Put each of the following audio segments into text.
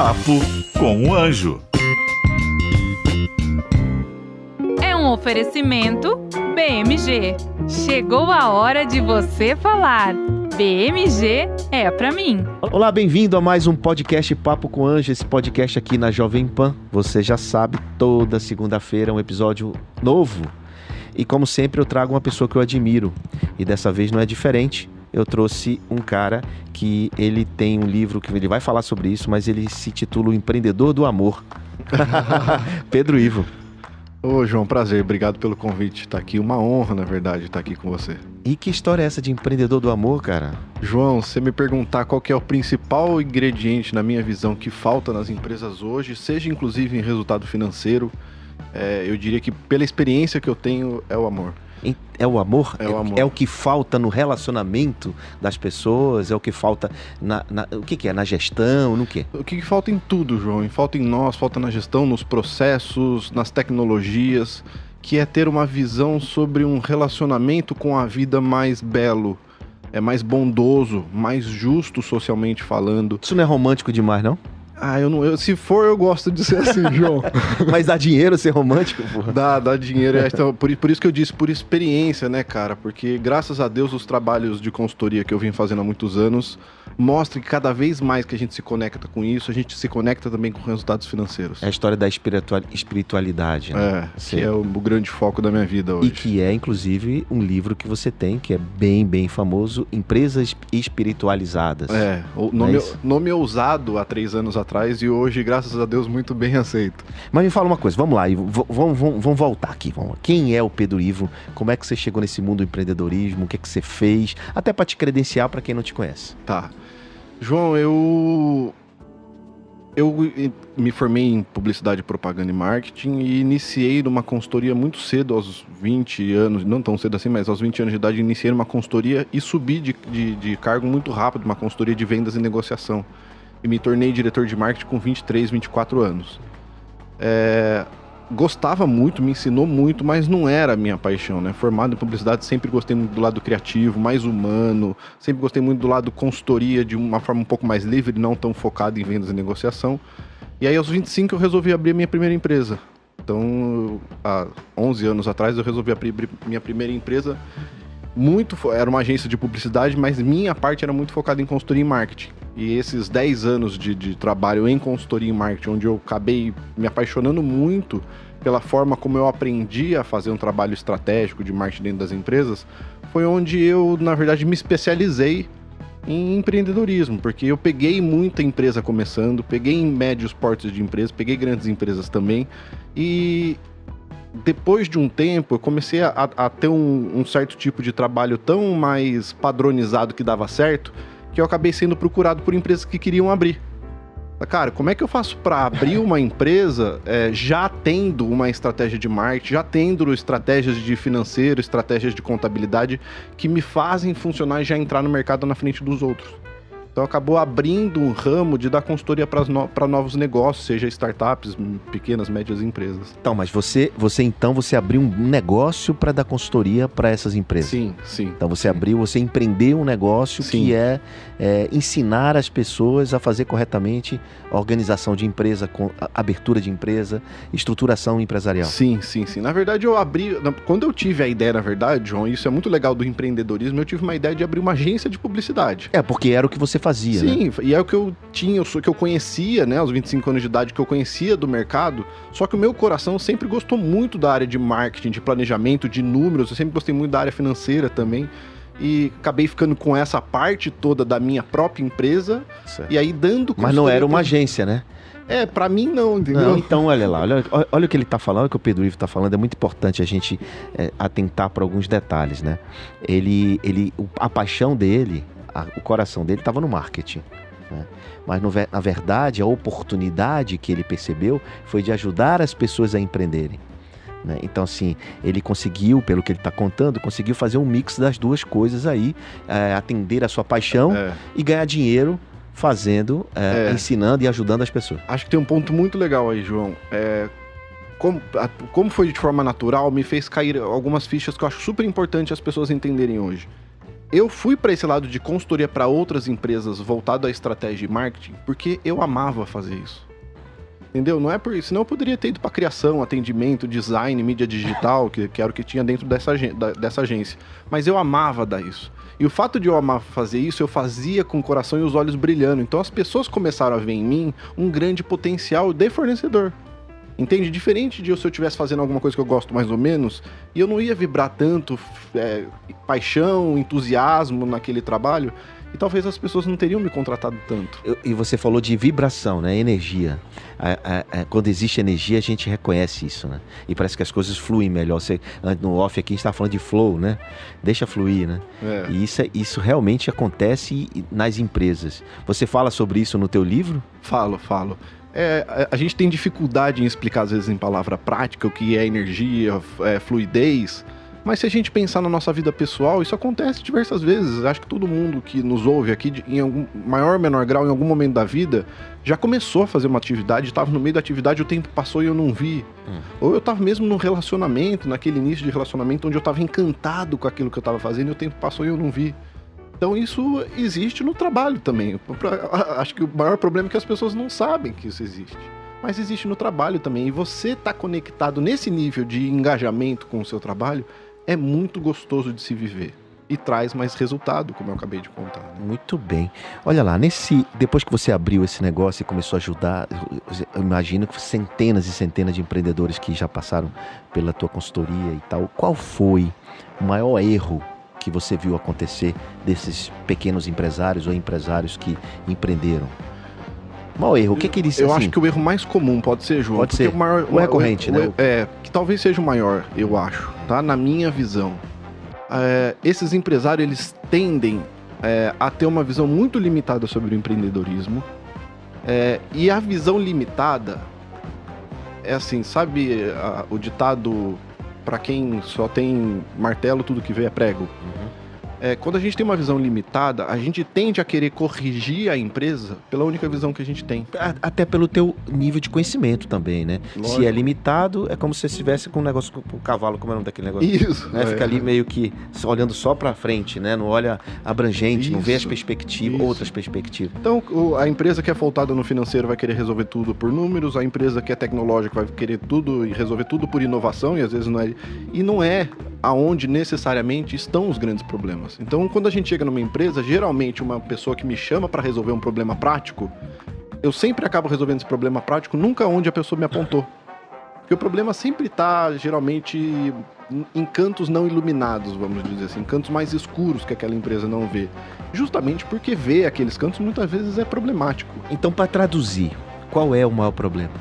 Papo com o Anjo. É um oferecimento BMG. Chegou a hora de você falar. BMG é pra mim. Olá, bem-vindo a mais um podcast Papo com o Anjo, esse podcast aqui na Jovem Pan. Você já sabe, toda segunda-feira é um episódio novo. E como sempre eu trago uma pessoa que eu admiro. E dessa vez não é diferente. Eu trouxe um cara que ele tem um livro que ele vai falar sobre isso, mas ele se titula O Empreendedor do Amor. Pedro Ivo. Ô, João, prazer. Obrigado pelo convite. Tá aqui, uma honra, na verdade, estar aqui com você. E que história é essa de empreendedor do amor, cara? João, se você me perguntar qual que é o principal ingrediente, na minha visão, que falta nas empresas hoje, seja inclusive em resultado financeiro, eu diria que pela experiência que eu tenho, é o amor. É o amor? É o amor. É o que falta no relacionamento das pessoas? É o que falta o que é? Na gestão? No quê? O que falta em tudo, João? Falta em nós, falta na gestão, nos processos, nas tecnologias, que é ter uma visão sobre um relacionamento com a vida mais belo, mais bondoso, mais justo socialmente falando. Isso não é romântico demais, não? Se for, eu gosto de ser assim, João. Mas dá dinheiro ser romântico, porra? Dá dinheiro. Então, por isso que eu disse, por experiência, né, cara? Porque, graças a Deus, os trabalhos de consultoria que eu vim fazendo há muitos anos mostram que cada vez mais que a gente se conecta com isso, a gente se conecta também com resultados financeiros. É a história da espiritualidade, né? Que é o grande foco da minha vida hoje. E que é, inclusive, um livro que você tem, que é bem famoso, Empresas Espiritualizadas. O nome ousado há 3 anos atrás e hoje, graças a Deus, muito bem aceito. Mas me fala uma coisa, vamos lá, vamos voltar aqui. Quem é o Pedro Ivo? Como é que você chegou nesse mundo do empreendedorismo? O que é que você fez? Até para te credenciar para quem não te conhece. Tá. João, eu me formei em publicidade, propaganda e marketing e iniciei numa consultoria muito cedo, aos 20 anos, não tão cedo assim, mas aos 20 anos de idade, iniciei numa consultoria e subi de cargo muito rápido, uma consultoria de vendas e negociação. E me tornei diretor de marketing com 23, 24 anos. Gostava muito, me ensinou muito, mas não era a minha paixão, né? Formado em publicidade, sempre gostei muito do lado criativo, mais humano, sempre gostei muito do lado consultoria de uma forma um pouco mais livre, não tão focado em vendas e negociação. E aí, aos 25, eu resolvi abrir a minha primeira empresa. Então, há 11 anos atrás, eu resolvi abrir minha primeira empresa. Era uma agência de publicidade, mas minha parte era muito focada em consultoria e marketing. E esses 10 anos de trabalho em consultoria e marketing, onde eu acabei me apaixonando muito pela forma como eu aprendi a fazer um trabalho estratégico de marketing dentro das empresas, foi onde eu, na verdade, me especializei em empreendedorismo, porque eu peguei muita empresa começando, peguei em médios portes de empresas, peguei grandes empresas também, e depois de um tempo, eu comecei a ter um certo tipo de trabalho tão mais padronizado que dava certo, que eu acabei sendo procurado por empresas que queriam abrir. Cara, como é que eu faço para abrir uma empresa já tendo uma estratégia de marketing, já tendo estratégias de financeiro, estratégias de contabilidade que me fazem funcionar e já entrar no mercado na frente dos outros? Então acabou abrindo um ramo de dar consultoria para novos negócios, seja startups, pequenas, médias empresas. Então, mas você abriu um negócio para dar consultoria para essas empresas? Sim. Então você empreendeu um negócio que é ensinar as pessoas a fazer corretamente a organização de empresa, abertura de empresa, estruturação empresarial. Sim. Na verdade, quando eu tive a ideia, na verdade, João, isso é muito legal do empreendedorismo, eu tive uma ideia de abrir uma agência de publicidade. Porque era o que você fazia, né? Sim, e é o que eu tinha, que eu conhecia, né, aos 25 anos de idade, que eu conhecia do mercado, só que o meu coração sempre gostou muito da área de marketing, de planejamento, de números, eu sempre gostei muito da área financeira também, e acabei ficando com essa parte toda da minha própria empresa, certo. E aí dando... Mas não era uma agência, né? Pra mim não, entendeu? Não, então olha lá, olha o que ele tá falando, olha o que o Pedro Ivo tá falando, é muito importante a gente atentar para alguns detalhes, né? A paixão dele, o coração dele estava no marketing, né? Mas na verdade a oportunidade que ele percebeu foi de ajudar as pessoas a empreenderem, né? Então assim, ele conseguiu, pelo que ele está contando, conseguiu fazer um mix das duas coisas aí, atender a sua paixão e ganhar dinheiro fazendo, ensinando e ajudando as pessoas. Acho que tem um ponto muito legal aí, João. Como foi de forma natural, me fez cair algumas fichas que eu acho super importante as pessoas entenderem hoje. Eu fui para esse lado de consultoria para outras empresas voltado à estratégia e marketing porque eu amava fazer isso. Entendeu? Não é por isso. Senão eu poderia ter ido para criação, atendimento, design, mídia digital, que era o que tinha dentro dessa agência. Mas eu amava dar isso. E o fato de eu amar fazer isso, eu fazia com o coração e os olhos brilhando. Então as pessoas começaram a ver em mim um grande potencial de fornecedor. Entende? Diferente de se eu estivesse fazendo alguma coisa que eu gosto mais ou menos, e eu não ia vibrar tanto paixão, entusiasmo naquele trabalho, e talvez as pessoas não teriam me contratado tanto. E você falou de vibração, né? Energia. Quando existe energia, a gente reconhece isso, né? E parece que as coisas fluem melhor. No off aqui a gente está falando de flow, né? Deixa fluir, né? E isso realmente acontece nas empresas. Você fala sobre isso no teu livro? Falo. A gente tem dificuldade em explicar, às vezes, em palavra prática, o que é energia, fluidez. Mas se a gente pensar na nossa vida pessoal, isso acontece diversas vezes. Acho que todo mundo que nos ouve aqui, em algum maior ou menor grau, em algum momento da vida, já começou a fazer uma atividade, estava no meio da atividade, o tempo passou e eu não vi. Ou eu estava mesmo num relacionamento, naquele início de relacionamento, onde eu estava encantado com aquilo que eu estava fazendo e o tempo passou e eu não vi. Então isso existe no trabalho também. Acho que o maior problema é que as pessoas não sabem que isso existe. Mas existe no trabalho também. E você tá conectado nesse nível de engajamento com o seu trabalho, é muito gostoso de se viver. E traz mais resultado, como eu acabei de contar. Né? Muito bem. Olha lá, depois que você abriu esse negócio e começou a ajudar, eu imagino que centenas e centenas de empreendedores que já passaram pela tua consultoria e tal, qual foi o maior erro que você viu acontecer desses pequenos empresários ou empresários que empreenderam? Maior erro, o que eles... Eu acho que o erro mais comum pode ser, João. Pode ser, o recorrente, né? Que talvez seja o maior, eu acho, tá? Na minha visão. Esses empresários, eles tendem a ter uma visão muito limitada sobre o empreendedorismo. E a visão limitada é assim, sabe o ditado... Para quem só tem martelo, tudo que vê é prego. Quando a gente tem uma visão limitada, a gente tende a querer corrigir a empresa pela única visão que a gente tem. Até pelo teu nível de conhecimento também, né? Lógico. Se é limitado, é como se você estivesse com um negócio com o cavalo, como é o nome daquele negócio? Isso. Né? Fica ali meio que olhando só para frente, né? Não olha abrangente, isso, não vê as perspectivas, outras perspectivas. Então, a empresa que é voltada no financeiro vai querer resolver tudo por números, a empresa que é tecnológica vai querer tudo e resolver tudo por inovação, e às vezes não é. E não é aonde necessariamente estão os grandes problemas. Então, quando a gente chega numa empresa, geralmente uma pessoa que me chama para resolver um problema prático, eu sempre acabo resolvendo esse problema prático, nunca onde a pessoa me apontou. Porque o problema sempre está, geralmente, em cantos não iluminados, vamos dizer assim, cantos mais escuros que aquela empresa não vê. Justamente porque ver aqueles cantos muitas vezes é problemático. Então, para traduzir, qual é o maior problema?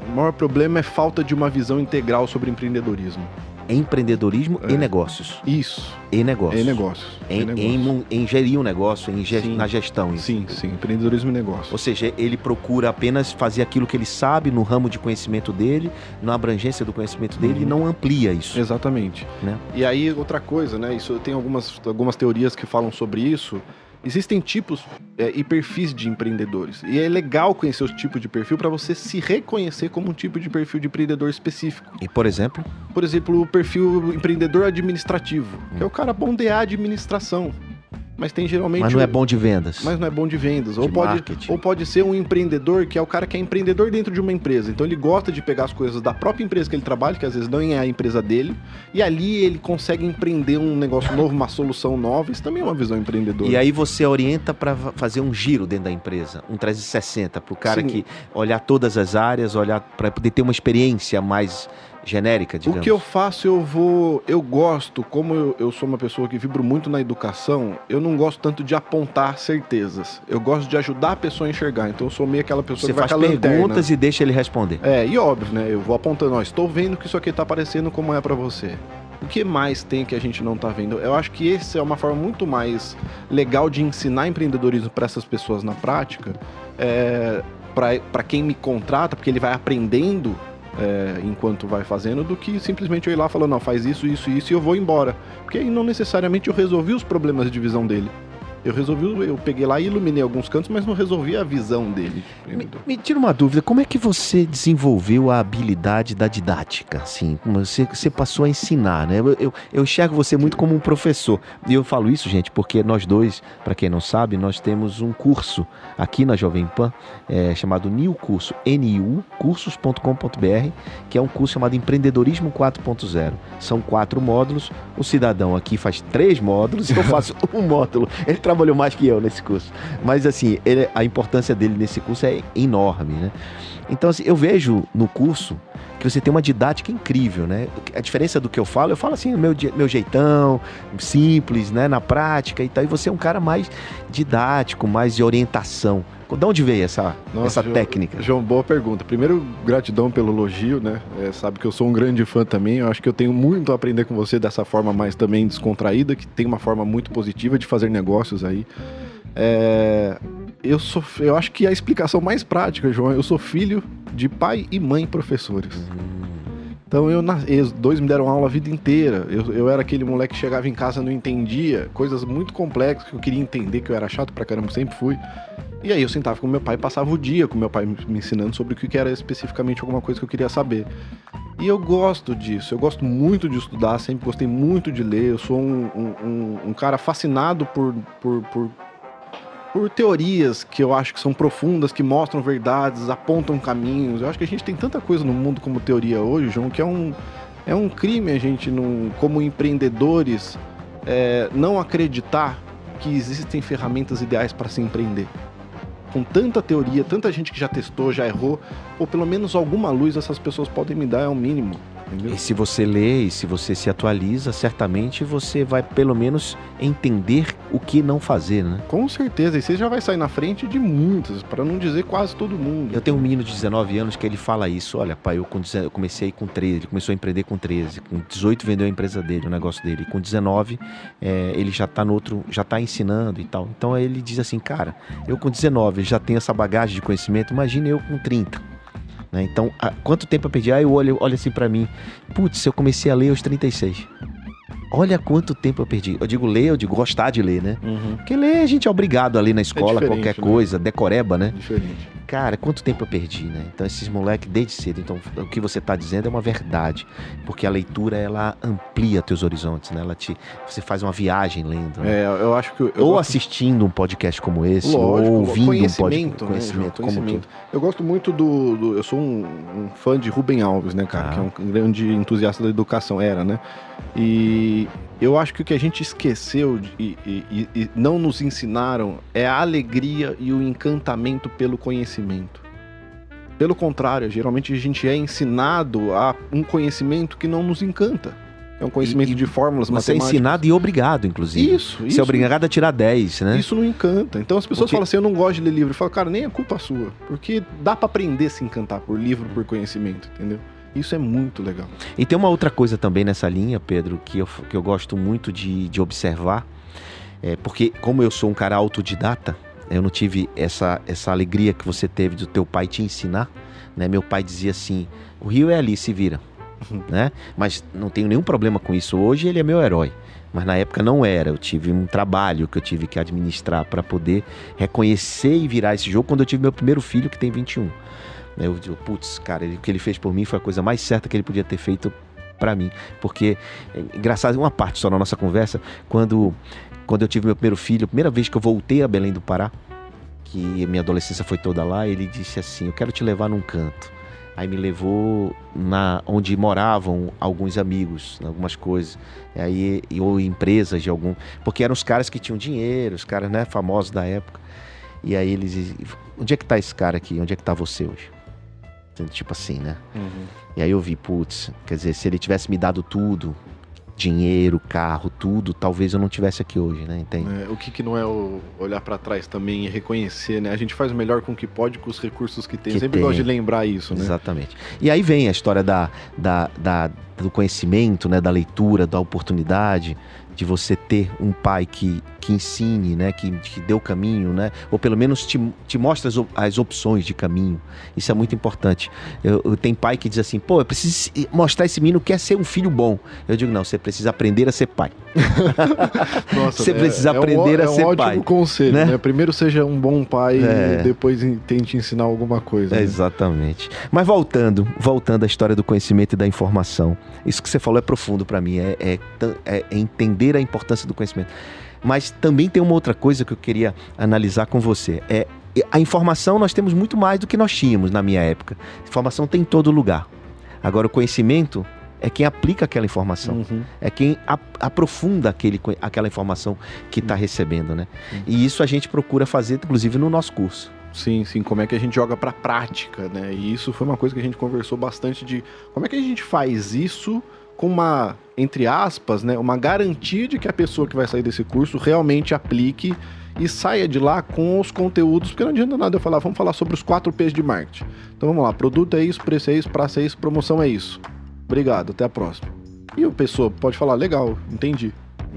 O maior problema é falta de uma visão integral sobre empreendedorismo. Empreendedorismo e negócios. Isso. E negócios. E negócios. Em gerir um negócio, na gestão. Sim, empreendedorismo e negócio. Ou seja, ele procura apenas fazer aquilo que ele sabe no ramo de conhecimento dele, na abrangência do conhecimento dele, e não amplia isso. Exatamente. Né? E aí, outra coisa, né? Isso, tem algumas teorias que falam sobre isso. Existem tipos e perfis de empreendedores. E é legal conhecer os tipos de perfil para você se reconhecer como um tipo de perfil de empreendedor específico. E, por exemplo? Por exemplo, o perfil empreendedor administrativo, que é o cara bom de administração. Mas tem geralmente... Mas não é bom de vendas. Mas não é bom de vendas. Marketing. Ou pode ser um empreendedor que é o cara que é empreendedor dentro de uma empresa. Então ele gosta de pegar as coisas da própria empresa que ele trabalha, que às vezes não é a empresa dele, e ali ele consegue empreender um negócio novo, uma solução nova. Isso também é uma visão empreendedora. E aí você orienta para fazer um giro dentro da empresa, um 360, para o cara que olhar todas as áreas, olhar para poder ter uma experiência mais genérica, digamos. O que eu faço, eu gosto, como eu sou uma pessoa que vibro muito na educação, eu não gosto tanto de apontar certezas. Eu gosto de ajudar a pessoa a enxergar. Então eu sou meio aquela pessoa que vai com a lanterna. Você faz perguntas e deixa ele responder. E óbvio, né? Eu vou apontando, estou vendo que isso aqui tá aparecendo como é para você. O que mais tem que a gente não tá vendo? Eu acho que essa é uma forma muito mais legal de ensinar empreendedorismo para essas pessoas na prática, para quem me contrata, porque ele vai aprendendo enquanto vai fazendo, do que simplesmente eu ir lá falando, não, faz isso, isso, isso e eu vou embora. Porque aí não necessariamente eu resolvi os problemas de visão dele. Eu peguei lá e iluminei alguns cantos, mas não resolvi a visão dele. Me tira uma dúvida, como é que você desenvolveu a habilidade da didática? Assim, você passou a ensinar, né? Eu enxergo você muito como um professor. E eu falo isso, gente, porque nós dois, para quem não sabe, nós temos um curso aqui na Jovem Pan, chamado NIU Curso, niucursos.com.br, que é um curso chamado Empreendedorismo 4.0. São 4 módulos, o cidadão aqui faz 3 módulos, eu faço um módulo. Ele trabalhou mais que eu nesse curso. Mas assim, a importância dele nesse curso é enorme, né? Então assim, eu vejo no curso que você tem uma didática incrível, né? A diferença do que eu falo assim, meu jeitão, simples, né? Na prática e tal. E você é um cara mais didático, mais de orientação. De onde veio essa técnica? João, boa pergunta. Primeiro, gratidão pelo elogio, né? Sabe que eu sou um grande fã também. Eu acho que eu tenho muito a aprender com você dessa forma mais também descontraída, que tem uma forma muito positiva de fazer negócios aí. Eu acho que a explicação mais prática, João, eu sou filho de pai e mãe professores. Então os dois me deram aula a vida inteira. Eu era aquele moleque que chegava em casa e não entendia coisas muito complexas que eu queria entender, que eu era chato pra caramba, sempre fui. E aí eu sentava com meu pai e passava o dia com meu pai me ensinando sobre o que era especificamente alguma coisa que eu queria saber. E eu gosto disso, eu gosto muito de estudar, sempre gostei muito de ler. Eu sou um cara fascinado por teorias que eu acho que são profundas, que mostram verdades, apontam caminhos. Eu acho que a gente tem tanta coisa no mundo como teoria hoje, João, que é um crime a gente, como empreendedores, não acreditar que existem ferramentas ideais para se empreender. Com tanta teoria, tanta gente que já testou, já errou, ou pelo menos alguma luz essas pessoas podem me dar, é o mínimo. Entendeu? E se você lê e se você se atualiza, certamente você vai pelo menos entender o que não fazer, né? Com certeza, e você já vai sair na frente de muitas, para não dizer quase todo mundo. Eu tenho um menino de 19 anos que ele fala isso. Olha, pai, eu comecei com 13, ele começou a empreender com 13, com 18 vendeu a empresa dele, o negócio dele, com 19 ele já tá ensinando e tal. Então ele diz assim, cara, eu com 19 já tenho essa bagagem de conhecimento, imagina eu com 30. Né? Então, quanto tempo eu perdi? Aí eu olho assim pra mim, putz, eu comecei a ler aos 36. Olha quanto tempo eu perdi. Eu digo gostar de ler, né? Uhum. Porque ler a gente é obrigado a ler na escola, qualquer coisa, decoreba, né? Diferente. Cara, quanto tempo eu perdi, né? Então esses moleques desde cedo. Então o que você tá dizendo é uma verdade. Porque a leitura, ela amplia teus horizontes, né? Você faz uma viagem lendo. Né? Eu acho que... assistindo um podcast como esse, lógico, ou ouvindo um conhecimento. Eu gosto muito eu sou um fã de Rubem Alves, né, cara? Que é um grande entusiasta da educação, né? E eu acho que o que a gente esqueceu e não nos ensinaram é a alegria e o encantamento pelo conhecimento. Pelo contrário, geralmente a gente é ensinado a um conhecimento que não nos encanta. É um conhecimento de fórmulas matemáticas. Você é ensinado e obrigado, inclusive. Isso. Você é obrigado a tirar 10, né? Isso não encanta. Então as pessoas falam assim, eu não gosto de ler livro. Eu falo, cara, nem é culpa sua. Porque dá pra aprender a se encantar por livro, por conhecimento, entendeu? Isso é muito legal. E tem uma outra coisa também nessa linha, Pedro, que eu gosto muito de observar. Porque como eu sou um cara autodidata, eu não tive essa alegria que você teve do teu pai te ensinar, né? Meu pai dizia assim, o rio é ali, se vira. Né? Mas não tenho nenhum problema com isso. Hoje ele é meu herói, mas na época não era. Eu tive um trabalho que eu tive que administrar para poder reconhecer e virar esse jogo quando eu tive meu primeiro filho, que tem 21. Eu digo, putz, cara, o que ele fez por mim foi a coisa mais certa que ele podia ter feito para mim. Porque, engraçado, uma parte só na nossa conversa, quando eu tive meu primeiro filho, a primeira vez que eu voltei a Belém do Pará, que minha adolescência foi toda lá, ele disse assim, eu quero te levar num canto. Aí me levou onde moravam alguns amigos, algumas coisas, ou empresas de algum... Porque eram os caras que tinham dinheiro, os caras, né, famosos da época. E aí eles diziam, onde é que tá esse cara aqui? Onde é que tá você hoje? Tipo assim, né? Uhum. E aí eu vi, putz, quer dizer, se ele tivesse me dado tudo, dinheiro, carro, tudo, talvez eu não tivesse aqui hoje, né? Entende? O que não é olhar pra trás também e reconhecer, né? A gente faz o melhor com o que pode, com os recursos que tem. Eu sempre gosto de lembrar isso, né? Exatamente. E aí vem a história do conhecimento, né, da leitura, da oportunidade, de você ter um pai que ensine, né, que dê o caminho, né, ou pelo menos te mostra as opções de caminho. Isso é muito importante. Tem pai que diz assim, pô, eu preciso mostrar esse menino que quer ser um filho bom. Eu digo, não, você precisa aprender a ser pai. Nossa, você precisa aprender a ser pai. É um ótimo conselho, né? Primeiro seja um bom pai e depois tente ensinar alguma coisa. Né? Exatamente. Mas voltando à história do conhecimento e da informação, isso que você falou é profundo para mim, é entender a importância do conhecimento. Mas também tem uma outra coisa que eu queria analisar com você. A informação nós temos muito mais do que nós tínhamos na minha época. Informação tem em todo lugar. Agora, o conhecimento é quem aplica aquela informação. É quem aprofunda aquela informação que está recebendo, né? E isso a gente procura fazer, inclusive, no nosso curso. Sim, como é que a gente joga para a prática, né? E isso foi uma coisa que a gente conversou bastante de como é que a gente faz isso com uma, entre aspas, né, uma garantia de que a pessoa que vai sair desse curso realmente aplique e saia de lá com os conteúdos, porque não adianta nada eu falar, vamos falar sobre os 4 P's de marketing. Então vamos lá, produto é isso, preço é isso, praça é isso, promoção é isso. Obrigado, até a próxima. E a pessoa pode falar, legal, entendi,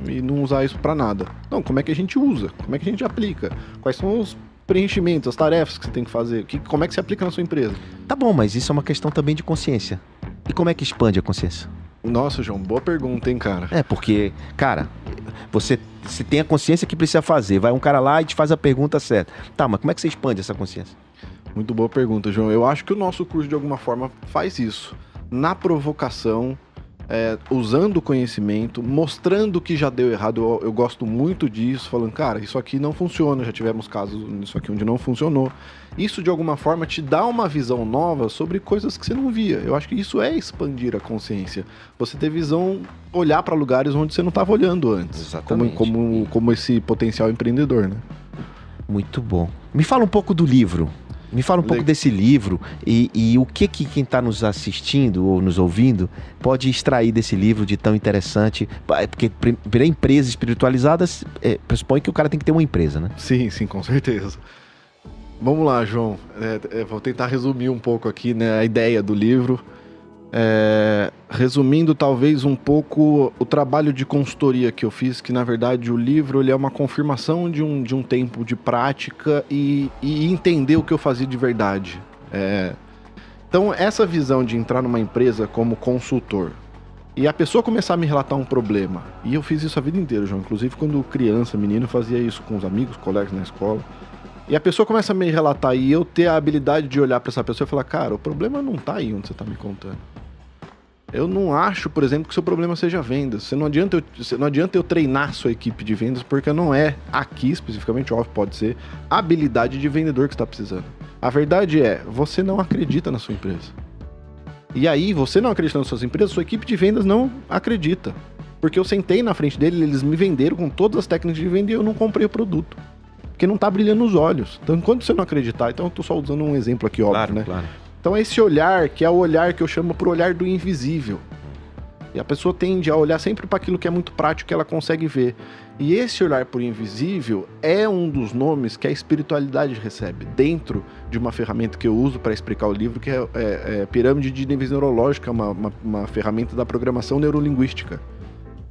e não usar isso para nada. Não, como é que a gente usa? Como é que a gente aplica? Quais são os preenchimentos, as tarefas que você tem que fazer? Como é que você aplica na sua empresa? Tá bom, mas isso é uma questão também de consciência. E como é que expande a consciência? Nossa, João, boa pergunta, hein, cara? Porque, cara, você tem a consciência que precisa fazer. Vai um cara lá e te faz a pergunta certa. Tá, mas como é que você expande essa consciência? Muito boa pergunta, João. Eu acho que o nosso curso, de alguma forma, faz isso. Na provocação, usando o conhecimento, mostrando que já deu errado. Eu gosto muito disso, falando, cara, isso aqui não funciona. Já tivemos casos nisso aqui onde não funcionou. Isso, de alguma forma, te dá uma visão nova sobre coisas que você não via. Eu acho que isso é expandir a consciência. Você ter visão, olhar para lugares onde você não estava olhando antes. Exatamente. Como esse potencial empreendedor, né? Muito bom. Me fala um pouco do livro. Me fala um pouco desse livro e o que quem está nos assistindo ou nos ouvindo pode extrair desse livro de tão interessante. Porque para empresas espiritualizadas, pressupõe que o cara tem que ter uma empresa, né? Sim, com certeza. Vamos lá, João. Vou tentar resumir um pouco aqui, né, a ideia do livro. Resumindo talvez um pouco o trabalho de consultoria que eu fiz, que na verdade o livro ele é uma confirmação de um tempo de prática e entender o que eu fazia de verdade. Então essa visão de entrar numa empresa como consultor e a pessoa começar a me relatar um problema, e eu fiz isso a vida inteira, João, inclusive quando criança, menino, eu fazia isso com os amigos, colegas na escola. E a pessoa começa a me relatar e eu ter a habilidade de olhar para essa pessoa e falar, cara, o problema não tá aí onde você tá me contando. Eu não acho, por exemplo, que o seu problema seja vendas. Não adianta eu treinar sua equipe de vendas, porque não é aqui, especificamente, óbvio, pode ser, a habilidade de vendedor que você está precisando. A verdade é, você não acredita na sua empresa. E aí, você não acredita nas suas empresas, sua equipe de vendas não acredita. Porque eu sentei na frente dele, eles me venderam com todas as técnicas de venda e eu não comprei o produto. Porque não tá brilhando nos olhos. Então, enquanto você não acreditar... Então, eu tô só usando um exemplo aqui, óbvio, né? Claro. Então, esse olhar, que é o olhar que eu chamo pro olhar do invisível. E a pessoa tende a olhar sempre para aquilo que é muito prático, que ela consegue ver. E esse olhar pro invisível é um dos nomes que a espiritualidade recebe. Dentro de uma ferramenta que eu uso para explicar o livro, que é Pirâmide de Níveis Neurológica, uma ferramenta da programação neurolinguística.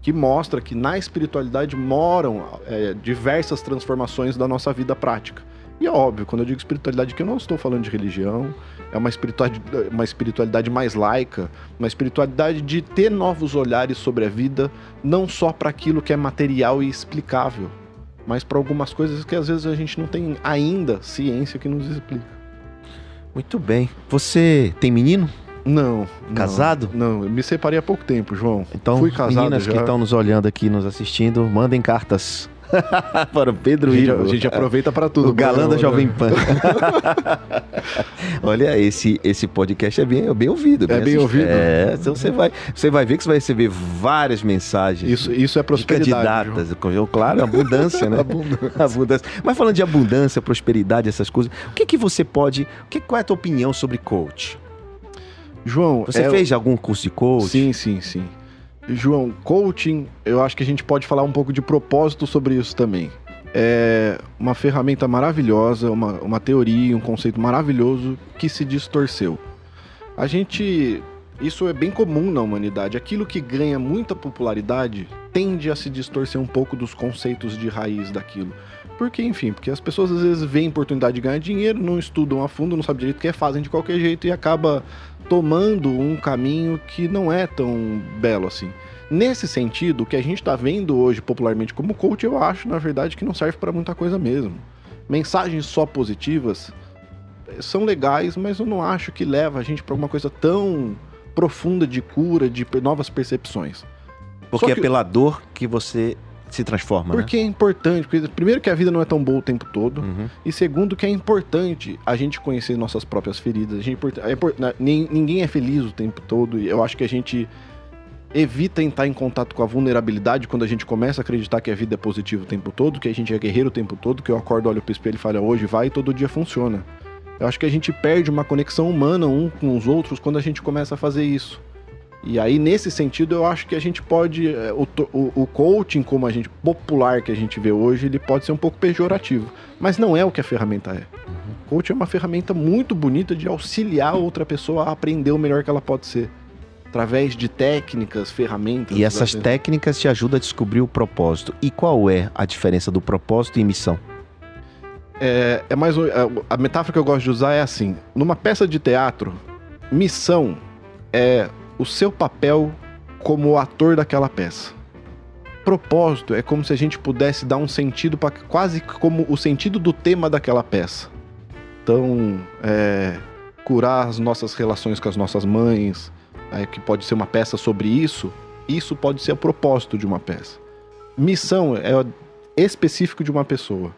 Que mostra que na espiritualidade moram diversas transformações da nossa vida prática. E é óbvio, quando eu digo espiritualidade, que eu não estou falando de religião, é uma espiritualidade mais laica, uma espiritualidade de ter novos olhares sobre a vida, não só para aquilo que é material e explicável, mas para algumas coisas que às vezes a gente não tem ainda ciência que nos explica. Muito bem. Você tem menino? Não. Casado? Não, eu me separei há pouco tempo, João. Então, fui casado meninas já. Que estão nos olhando aqui, nos assistindo, mandem cartas para o Pedro Ivo. A gente aproveita para tudo. O galã da Jovem Pan. Olha, esse podcast é bem ouvido. Bem ouvido? Então você vai ver que você vai receber várias mensagens. Isso é prosperidade. Candidatas, claro, abundância, né? Abundância. Mas falando de abundância, prosperidade, essas coisas, qual é a tua opinião sobre coach? João, você fez algum curso de coach? Sim. João, coaching, eu acho que a gente pode falar um pouco de propósito sobre isso também. É uma ferramenta maravilhosa, uma teoria, um conceito maravilhoso que se distorceu. A gente Isso é bem comum na humanidade. Aquilo que ganha muita popularidade tende a se distorcer um pouco dos conceitos de raiz daquilo. Porque, enfim, porque as pessoas às vezes veem oportunidade de ganhar dinheiro, não estudam a fundo, não sabem direito o que é, fazem de qualquer jeito e acaba tomando um caminho que não é tão belo assim. Nesse sentido, o que a gente está vendo hoje popularmente como coach, eu acho, na verdade, que não serve para muita coisa mesmo. Mensagens só positivas são legais, mas eu não acho que leva a gente para alguma coisa tão profunda de cura, de novas percepções. Porque é pela dor que você se transforma, porque é importante. Porque, primeiro que a vida não é tão boa o tempo todo. E segundo que é importante a gente conhecer nossas próprias feridas. Ninguém é feliz o tempo todo. E eu acho que a gente evita entrar em contato com a vulnerabilidade quando a gente começa a acreditar que a vida é positiva o tempo todo, que a gente é guerreiro o tempo todo, que eu acordo, olho pro espelho e falo, hoje vai e todo dia funciona. Eu acho que a gente perde uma conexão humana um com os outros quando a gente começa a fazer isso. E aí, nesse sentido, eu acho que a gente pode... O coaching, como a gente popular que a gente vê hoje, ele pode ser um pouco pejorativo. Mas não é o que a ferramenta é. O coaching é uma ferramenta muito bonita de auxiliar outra pessoa a aprender o melhor que ela pode ser. Através de técnicas, ferramentas... E essas técnicas te ajudam a descobrir o propósito. E qual é a diferença do propósito e missão? A metáfora que eu gosto de usar é assim. Numa peça de teatro, missão é o seu papel como ator daquela peça. Propósito é como se a gente pudesse dar um sentido para quase como o sentido do tema daquela peça. Então, curar as nossas relações com as nossas mães, que pode ser uma peça sobre isso pode ser o propósito de uma peça. Missão é específico de uma pessoa.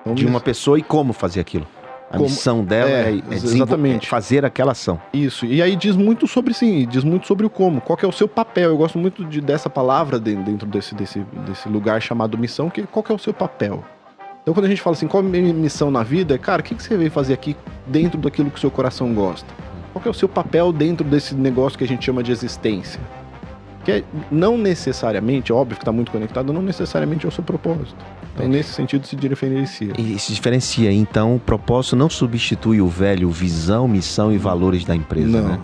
Então, de uma pessoa e como fazer aquilo. A missão dela é exatamente fazer aquela ação. Isso, e aí diz muito sobre diz muito sobre o como, qual que é o seu papel. Eu gosto muito dessa palavra dentro desse lugar chamado missão, qual que é o seu papel. Então quando a gente fala assim, qual é a minha missão na vida, cara, o que você veio fazer aqui dentro daquilo que o seu coração gosta? Qual que é o seu papel dentro desse negócio que a gente chama de existência? Que não necessariamente, óbvio que está muito conectado, não necessariamente é o seu propósito. Então, nesse sentido, se diferencia. E se diferencia. Então, o propósito não substitui o velho visão, missão e valores da empresa, né?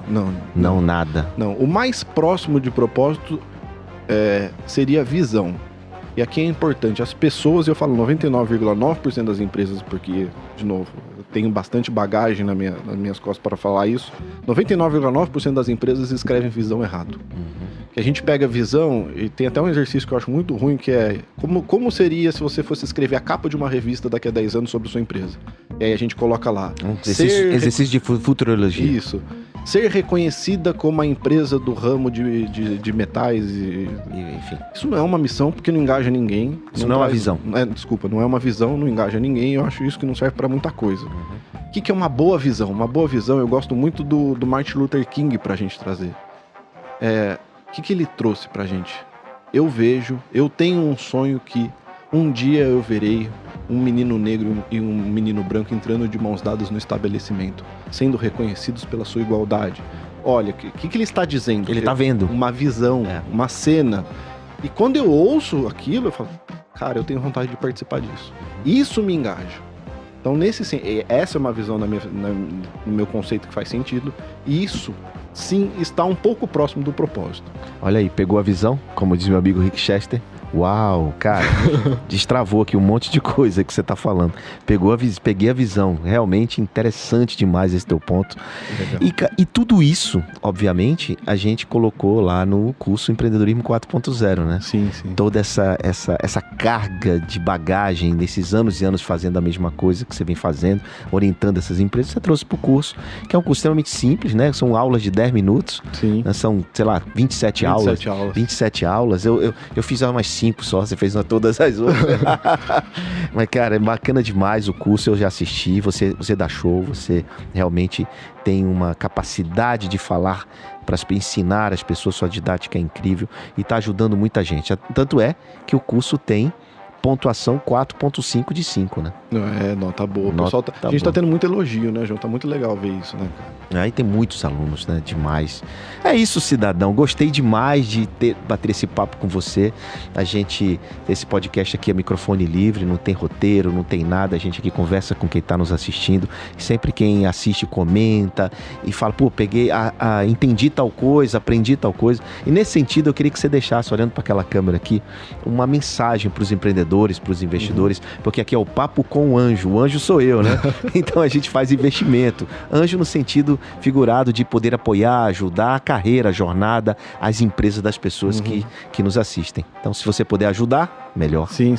Não, nada. Não, o mais próximo de propósito seria visão. E aqui é importante, as pessoas, eu falo 99,9% das empresas, porque, de novo, eu tenho bastante bagagem nas minhas costas para falar isso, 99,9% das empresas escrevem visão errado. Que a gente pega visão, e tem até um exercício que eu acho muito ruim, que é como seria se você fosse escrever a capa de uma revista daqui a 10 anos sobre sua empresa. E aí a gente coloca lá... Exercício de futurologia. Isso. Ser reconhecida como a empresa do ramo de metais enfim. Isso não é uma missão porque não engaja ninguém. Isso não é uma visão. Desculpa, não é uma visão, não engaja ninguém. Eu acho isso que não serve para muita coisa. O que é uma boa visão? Uma boa visão, eu gosto muito do Martin Luther King pra gente trazer. O que ele trouxe pra gente? Eu tenho um sonho que um dia eu verei um menino negro e um menino branco entrando de mãos dadas no estabelecimento, sendo reconhecidos pela sua igualdade. Olha, o que ele está dizendo? Ele está vendo. Uma visão, uma cena. E quando eu ouço aquilo, eu falo, cara, eu tenho vontade de participar disso. Isso me engaja. Então, essa é uma visão no meu conceito que faz sentido. E isso, sim, está um pouco próximo do propósito. Olha aí, pegou a visão, como diz meu amigo Rick Chester. Uau, cara, destravou aqui um monte de coisa que você tá falando. Peguei a visão, realmente interessante demais esse teu ponto. E tudo isso, obviamente, a gente colocou lá no curso Empreendedorismo 4.0, né? Sim. Toda essa carga de bagagem desses anos e anos fazendo a mesma coisa que você vem fazendo, orientando essas empresas, você trouxe pro curso, que é um curso extremamente simples, né? São aulas de 10 minutos. Sim. Né? São, sei lá, 27 aulas. 27 aulas. Eu fiz umas 5 só, você fez todas as outras. Mas, cara, é bacana demais o curso, eu já assisti, você dá show, você realmente tem uma capacidade de falar, para ensinar as pessoas, sua didática é incrível e está ajudando muita gente. Tanto é que o curso tem pontuação 4.5 de 5, né? Não, tá boa. Nota A gente tá boa. tendo muito elogio, né, João? Tá muito legal ver isso, né, cara? Aí tem muitos alunos, né? Demais. É isso, cidadão. Gostei demais de bater esse papo com você. Esse podcast aqui é microfone livre, não tem roteiro, não tem nada. A gente aqui conversa com quem tá nos assistindo. Sempre quem assiste comenta e fala, pô, entendi tal coisa, aprendi tal coisa. E nesse sentido, eu queria que você deixasse, olhando para aquela câmera aqui, uma mensagem para os empreendedores, para os investidores, porque aqui é o Papo com o Anjo. O anjo sou eu, né? Então a gente faz investimento. Anjo no sentido figurado de poder apoiar, ajudar a carreira, a jornada, as empresas das pessoas que nos assistem. Então, se você puder ajudar, melhor. Sim.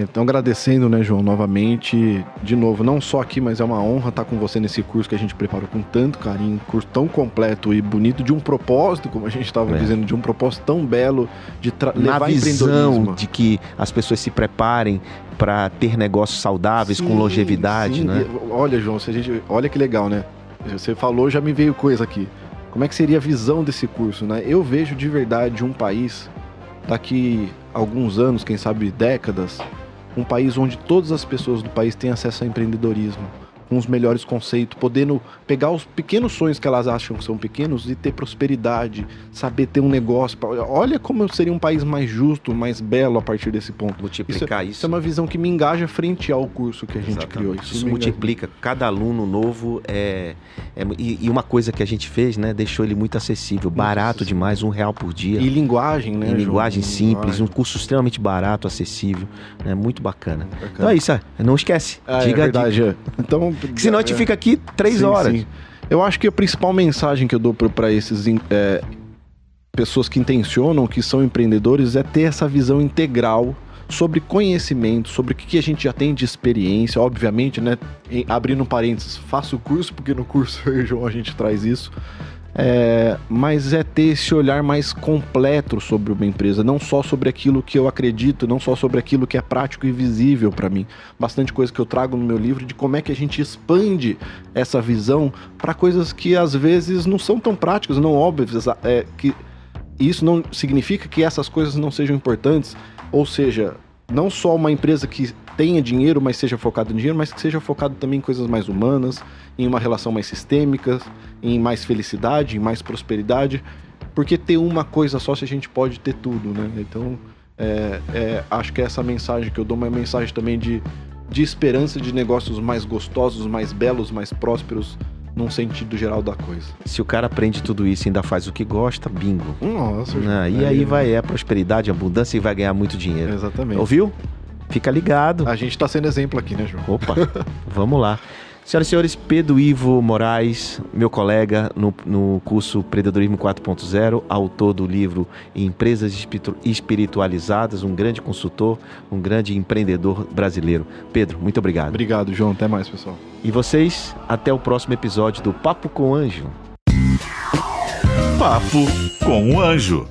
Então, agradecendo, né, João, novamente, de novo, não só aqui, mas é uma honra estar com você nesse curso que a gente preparou com tanto carinho, curso tão completo e bonito, de um propósito, como a gente estava dizendo, de um propósito tão belo, de levar visão de que as pessoas se preparem para ter negócios saudáveis, com longevidade, né? Olha, João, olha que legal, né? Você falou, já me veio coisa aqui. Como é que seria a visão desse curso, né? Eu vejo de verdade um país, daqui a alguns anos, quem sabe décadas, um país onde todas as pessoas do país têm acesso ao empreendedorismo, com os melhores conceitos, podendo pegar os pequenos sonhos que elas acham que são pequenos e ter prosperidade, saber ter um negócio. Olha como seria um país mais justo, mais belo a partir desse ponto. Multiplicar isso. Isso é uma visão que me engaja frente ao curso que a gente criou. Isso multiplica. Cada aluno novo e uma coisa que a gente fez, né? Deixou ele muito acessível, barato demais, R$1 por dia. E linguagem, né? Em linguagem simples, um curso extremamente barato, acessível, né? Muito bacana. Então é isso, não esquece. Diga é verdade. Então, que senão a gente fica aqui 3 horas. Sim. Eu acho que a principal mensagem que eu dou para esses pessoas que intencionam, que são empreendedores, é ter essa visão integral sobre conhecimento, sobre o que a gente já tem de experiência. Obviamente, né, abrindo parênteses, faço o curso, porque no curso eu e o João a gente traz isso. Mas é ter esse olhar mais completo sobre uma empresa, não só sobre aquilo que eu acredito, não só sobre aquilo que é prático e visível para mim. Bastante coisa que eu trago no meu livro de como é que a gente expande essa visão para coisas que às vezes não são tão práticas, não óbvias, que isso não significa que essas coisas não sejam importantes, ou seja, não só uma empresa que tenha dinheiro, mas seja focado em dinheiro, mas que seja focado também em coisas mais humanas, em uma relação mais sistêmica, em mais felicidade, em mais prosperidade, porque ter uma coisa só se a gente pode ter tudo, né? Então, acho que essa mensagem que eu dou é uma mensagem também de esperança de negócios mais gostosos, mais belos, mais prósperos, num sentido geral da coisa. Se o cara aprende tudo isso e ainda faz o que gosta, bingo. Nossa. E aí vai a prosperidade, a abundância e vai ganhar muito dinheiro. Exatamente. Ouviu? Fica ligado. A gente tá sendo exemplo aqui, né, João? Opa, vamos lá. Senhoras e senhores, Pedro Ivo Moraes, meu colega no curso Empreendedorismo 4.0, autor do livro Empresas Espiritualizadas, um grande consultor, um grande empreendedor brasileiro. Pedro, muito obrigado. Obrigado, João. Até mais, pessoal. E vocês, até o próximo episódio do Papo com o Anjo. Papo com o Anjo.